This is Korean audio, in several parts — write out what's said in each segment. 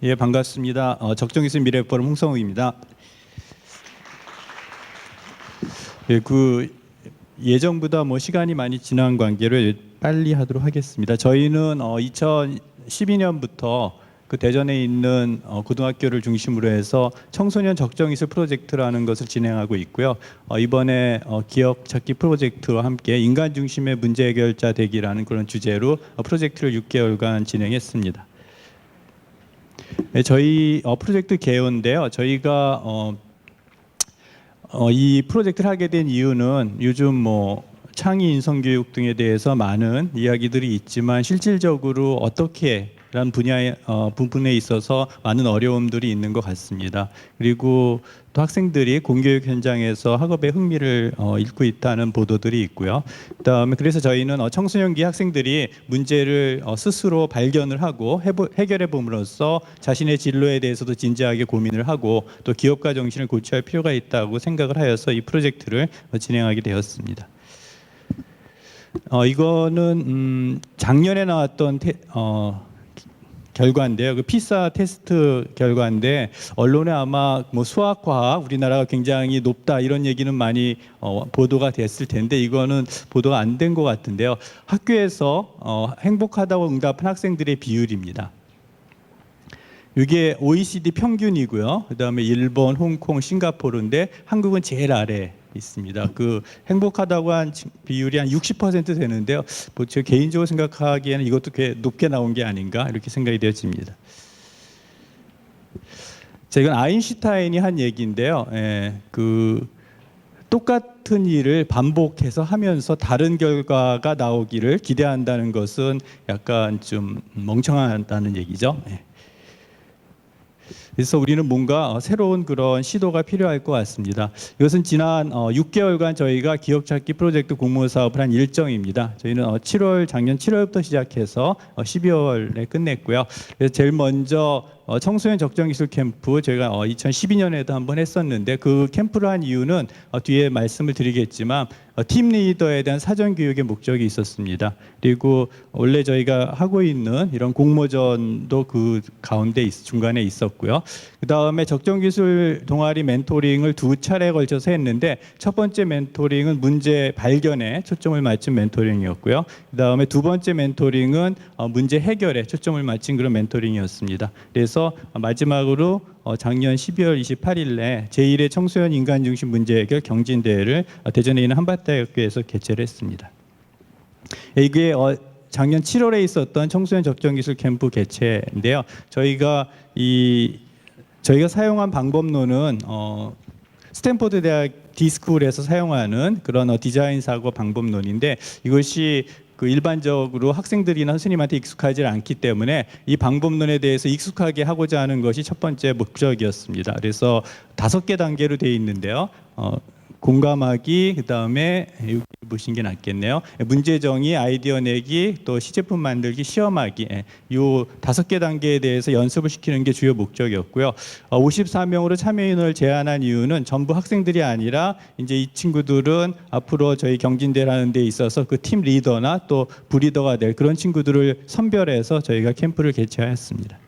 예, 반갑습니다. 적정기술 미래포럼 홍성욱입니다. 예, 예정보다 시간이 많이 지난 관계로 빨리 하도록 하겠습니다. 저희는 2012년부터 그 대전에 있는 고등학교를 중심으로 해서 청소년 적정기술 프로젝트라는 것을 진행하고 있고요. 이번에 기억 찾기 프로젝트와 함께 인간 중심의 문제 해결자 되기라는 그런 주제로 프로젝트를 6개월간 진행했습니다. 네, 저희 프로젝트 개요인데요. 저희가 이 프로젝트를 하게 된 이유는 요즘 창의 인성교육 등에 대해서 많은 이야기들이 있지만 실질적으로 어떻게 라는 부분에 있어서 많은 어려움들이 있는 것 같습니다. 그리고 또 학생들이 공교육 현장에서 학업에 흥미를 잃고 있다는 보도들이 있고요. 그다음에 그래서 저희는 청소년기 학생들이 문제를 스스로 발견을 하고 해결해 봄으로써 자신의 진로에 대해서도 진지하게 고민을 하고 또 기업가 정신을 고취할 필요가 있다고 생각을 하여서 이 프로젝트를 진행하게 되었습니다. 이거는 작년에 나왔던 결과인데요. 그 피사 테스트 결과인데 언론에 아마 수학, 과학 우리나라가 굉장히 높다 이런 얘기는 많이 보도가 됐을 텐데 이거는 보도가 안 된 것 같은데요. 학교에서 행복하다고 응답한 학생들의 비율입니다. 이게 OECD 평균이고요. 그다음에 일본, 홍콩, 싱가포르인데 한국은 제일 아래 있습니다. 그 행복하다고 한 비율이 한 60% 되는데요. 제가 개인적으로 생각하기에는 이것도 꽤 높게 나온 게 아닌가 이렇게 생각이 되어집니다. 이건 아인슈타인이 한 얘기인데요. 똑같은 일을 반복해서 하면서 다른 결과가 나오기를 기대한다는 것은 약간 좀 멍청하다는 얘기죠. 그래서 우리는 뭔가 새로운 그런 시도가 필요할 것 같습니다. 이것은 지난 6개월간 저희가 기억찾기 프로젝트 공모 사업을 한 일정입니다. 저희는 작년 7월부터 시작해서 12월에 끝냈고요. 그래서 제일 먼저 청소년 적정기술 캠프 저희가 2012년에도 한번 했었는데 그 캠프를 한 이유는 뒤에 말씀을 드리겠지만 팀 리더에 대한 사전 교육의 목적이 있었습니다. 그리고 원래 저희가 하고 있는 이런 공모전도 그 가운데 중간에 있었고요. 그 다음에 적정기술 동아리 멘토링을 2차례에 걸쳐서 했는데 첫 번째 멘토링은 문제 발견에 초점을 맞춘 멘토링이었고요. 그 다음에 두 번째 멘토링은 문제 해결에 초점을 맞춘 그런 멘토링이었습니다. 그래서 마지막으로 작년 12월 28일에 제1회 청소년 인간중심 문제해결 경진대회를 대전에 있는 한밭대학교에서 개최를 했습니다. 이게 작년 7월에 있었던 청소년 적정기술 캠프 개최인데요. 저희가 사용한 방법론은 스탠포드 대학 디스쿨에서 사용하는 그런 디자인 사고 방법론인데 이것이 일반적으로 학생들이나 선생님한테 익숙하지 않기 때문에 이 방법론에 대해서 익숙하게 하고자 하는 것이 첫 번째 목적이었습니다. 그래서 5개 단계로 되어 있는데요. 공감하기, 그 다음에 여기 보시는 게 낫겠네요. 문제 정의, 아이디어 내기, 또 시제품 만들기, 시험하기. 이 5개 단계에 대해서 연습을 시키는 게 주요 목적이었고요. 54명으로 참여 인원을 제한한 이유는 전부 학생들이 아니라 이제 이 친구들은 앞으로 저희 경진대를 하는 데 있어서 그 팀 리더나 또 부리더가 될 그런 친구들을 선별해서 저희가 캠프를 개최하였습니다.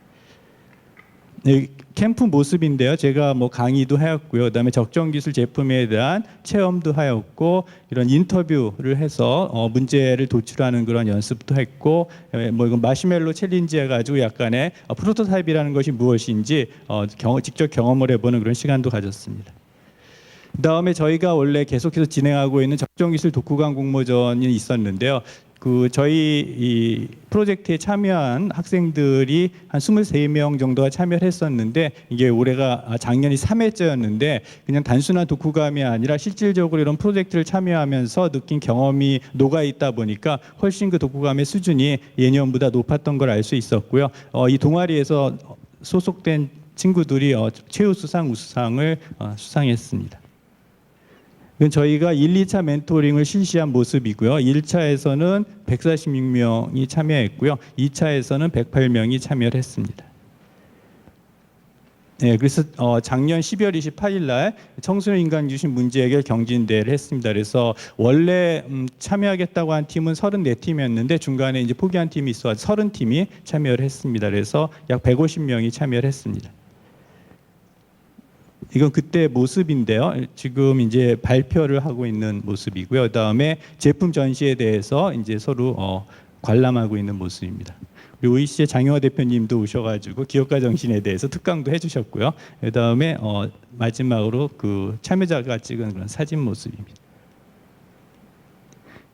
캠프 모습인데요. 제가 강의도 하였고요. 그다음에 적정기술 제품에 대한 체험도 하였고 이런 인터뷰를 해서 문제를 도출하는 그런 연습도 했고 이건 마시멜로 챌린지 해가지고 약간의 프로토타입이라는 것이 무엇인지 직접 경험을 해보는 그런 시간도 가졌습니다. 그다음에 저희가 원래 계속해서 진행하고 있는 적정기술 독후감 공모전이 있었는데요. 저희 이 프로젝트에 참여한 학생들이 한 23명 정도가 참여를 했었는데 이게 작년이 3회째였는데 그냥 단순한 독후감이 아니라 실질적으로 이런 프로젝트를 참여하면서 느낀 경험이 녹아 있다 보니까 훨씬 그 독후감의 수준이 예년보다 높았던 걸 알 수 있었고요. 이 동아리에서 소속된 친구들이 최우수상, 우수상을 수상했습니다. 저희가 1, 2차 멘토링을 실시한 모습이고요. 1차에서는 146명이 참여했고요. 2차에서는 108명이 참여를 했습니다. 네, 그래서 작년 12월 28일 날 청소년 인강중심 문제 해결 경진대회를 했습니다. 그래서 원래 참여하겠다고 한 팀은 34팀이었는데 중간에 이제 포기한 팀이 있어 30팀이 참여를 했습니다. 그래서 약 150명이 참여를 했습니다. 이건 그때 모습인데요. 지금 이제 발표를 하고 있는 모습이고요. 그다음에 제품 전시에 대해서 이제 서로 관람하고 있는 모습입니다. 그리고 OEC의 장영화 대표님도 오셔가지고 기업가 정신에 대해서 특강도 해주셨고요. 그다음에 마지막으로 그 참여자가 찍은 그런 사진 모습입니다.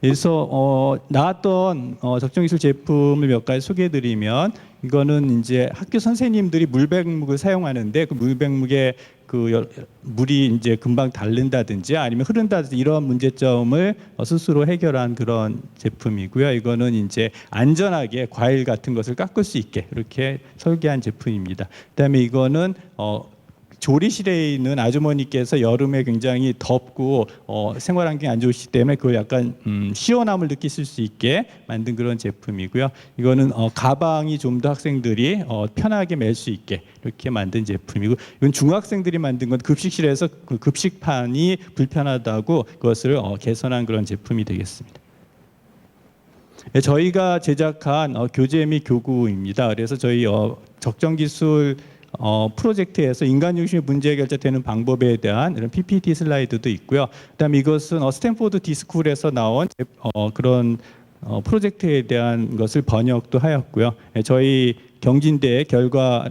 그래서 나왔던 적정기술 제품을 몇 가지 소개해드리면 이거는 이제 학교 선생님들이 물백묵을 사용하는데 그 물백묵에 그 물이 이제 금방 닳는다든지 아니면 흐른다든지 이런 문제점을 스스로 해결한 그런 제품이고요. 이거는 이제 안전하게 과일 같은 것을 깎을 수 있게 이렇게 설계한 제품입니다. 그다음에 이거는 조리실에 있는 아주머니께서 여름에 굉장히 덥고 생활 환경이 안 좋으시기 때문에 그걸 약간 시원함을 느끼실 수 있게 만든 그런 제품이고요. 이거는 가방이 좀 더 학생들이 편하게 멜 수 있게 이렇게 만든 제품이고, 이건 중학생들이 만든 건 급식실에서 그 급식판이 불편하다고 그것을 개선한 그런 제품이 되겠습니다. 저희가 제작한 교재 및 교구입니다. 그래서 저희 적정기술 프로젝트에서 인간 중심의 문제 해결자되는 방법에 대한 이런 PPT 슬라이드도 있고요. 그다음에 이것은 스탠포드 디스쿨에서 나온 그런 프로젝트에 대한 것을 번역도 하였고요. 저희 경진대의 결과에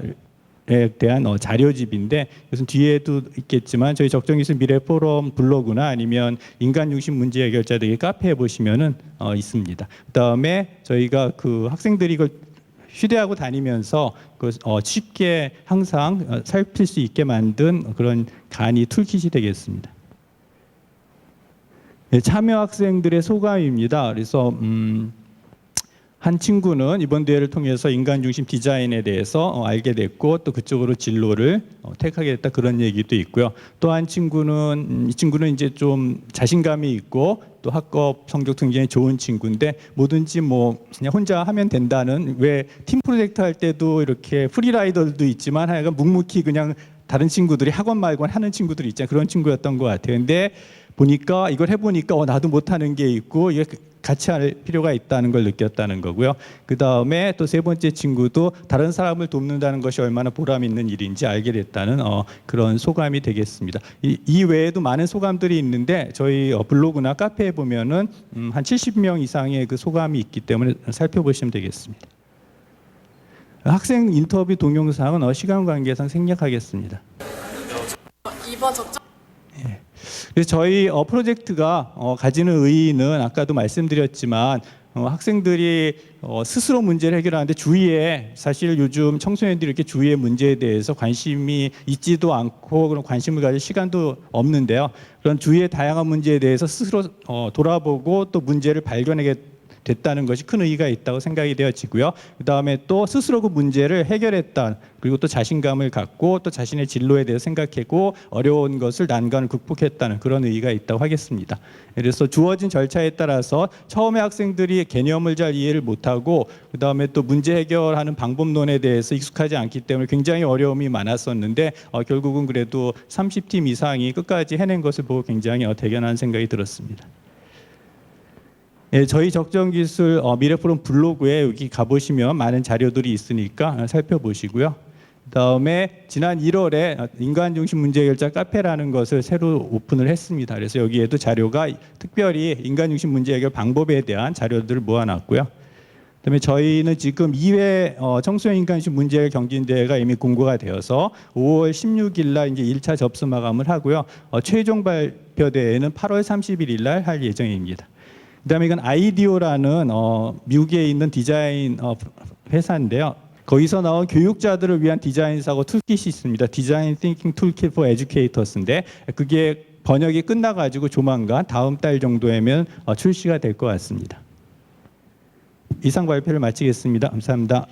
대한 자료집인데 이것은 뒤에도 있겠지만 저희 적정기술 미래 포럼 블로그나 아니면 인간 중심 문제 해결자들의 카페에 보시면은 있습니다. 그다음에 저희가 그 학생들이 이걸 휴대하고 다니면서 쉽게 항상 살필 수 있게 만든 그런 간이 툴킷이 되겠습니다. 참여 학생들의 소감입니다. 그래서 한 친구는 이번 대회를 통해서 인간 중심 디자인에 대해서 알게 됐고 또 그쪽으로 진로를 택하게 됐다 그런 얘기도 있고요. 또 한 친구는 이 친구는 이제 좀 자신감이 있고 또 학업 성적도 굉장히 좋은 친구인데 뭐든지 뭐 그냥 혼자 하면 된다는, 왜 팀 프로젝트 할 때도 이렇게 프리라이더도 있지만 하여간 묵묵히 그냥 다른 친구들이 학원 말고 하는 친구들이 있잖아요. 그런 친구였던 것 같아요. 근데 보니까 이걸 해보니까 나도 못하는 게 있고 이게 같이 할 필요가 있다는 걸 느꼈다는 거고요. 그 다음에 또 세 번째 친구도 다른 사람을 돕는다는 것이 얼마나 보람 있는 일인지 알게 됐다는 그런 소감이 되겠습니다. 이 외에도 많은 소감들이 있는데 저희 블로그나 카페에 보면은 한 70명 이상의 그 소감이 있기 때문에 살펴보시면 되겠습니다. 학생 인터뷰 동영상은 시간 관계상 생략하겠습니다. 이번 적정 그래서 저희 프로젝트가 가지는 의의는 아까도 말씀드렸지만 학생들이 스스로 문제를 해결하는데 주위에 사실 요즘 청소년들이 이렇게 주위의 문제에 대해서 관심이 있지도 않고 그런 관심을 가질 시간도 없는데요. 그런 주위의 다양한 문제에 대해서 스스로 돌아보고 또 문제를 발견하게 됐다는 것이 큰 의의가 있다고 생각이 되어지고요. 그다음에 또 스스로 그 문제를 해결했다. 그리고 또 자신감을 갖고 또 자신의 진로에 대해서 생각했고 어려운 것을 난관을 극복했다는 그런 의의가 있다고 하겠습니다. 그래서 주어진 절차에 따라서 처음에 학생들이 개념을 잘 이해를 못하고 그다음에 또 문제 해결하는 방법론에 대해서 익숙하지 않기 때문에 굉장히 어려움이 많았었는데 결국은 그래도 30팀 이상이 끝까지 해낸 것을 보고 굉장히 대견한 생각이 들었습니다. 저희 적정기술 미래포럼 블로그에 여기 가보시면 많은 자료들이 있으니까 살펴보시고요. 그다음에 지난 1월에 인간중심 문제해결자 카페라는 것을 새로 오픈을 했습니다. 그래서 여기에도 자료가 특별히 인간중심 문제해결 방법에 대한 자료들을 모아놨고요. 그다음에 저희는 지금 2회 청소년 인간중심 문제해결 경진대회가 이미 공고가 되어서 5월 16일 날 이제 1차 접수 마감을 하고요. 최종 발표 대회는 8월 31일 날 할 예정입니다. 그다음에 이건 아이디오라는 미국에 있는 디자인 회사인데요. 거기서 나온 교육자들을 위한 디자인 사고 툴킷이 있습니다. 디자인 띵킹 툴킷 for educators인데 그게 번역이 끝나가지고 조만간 다음 달 정도에면 출시가 될 것 같습니다. 이상 발표를 마치겠습니다. 감사합니다.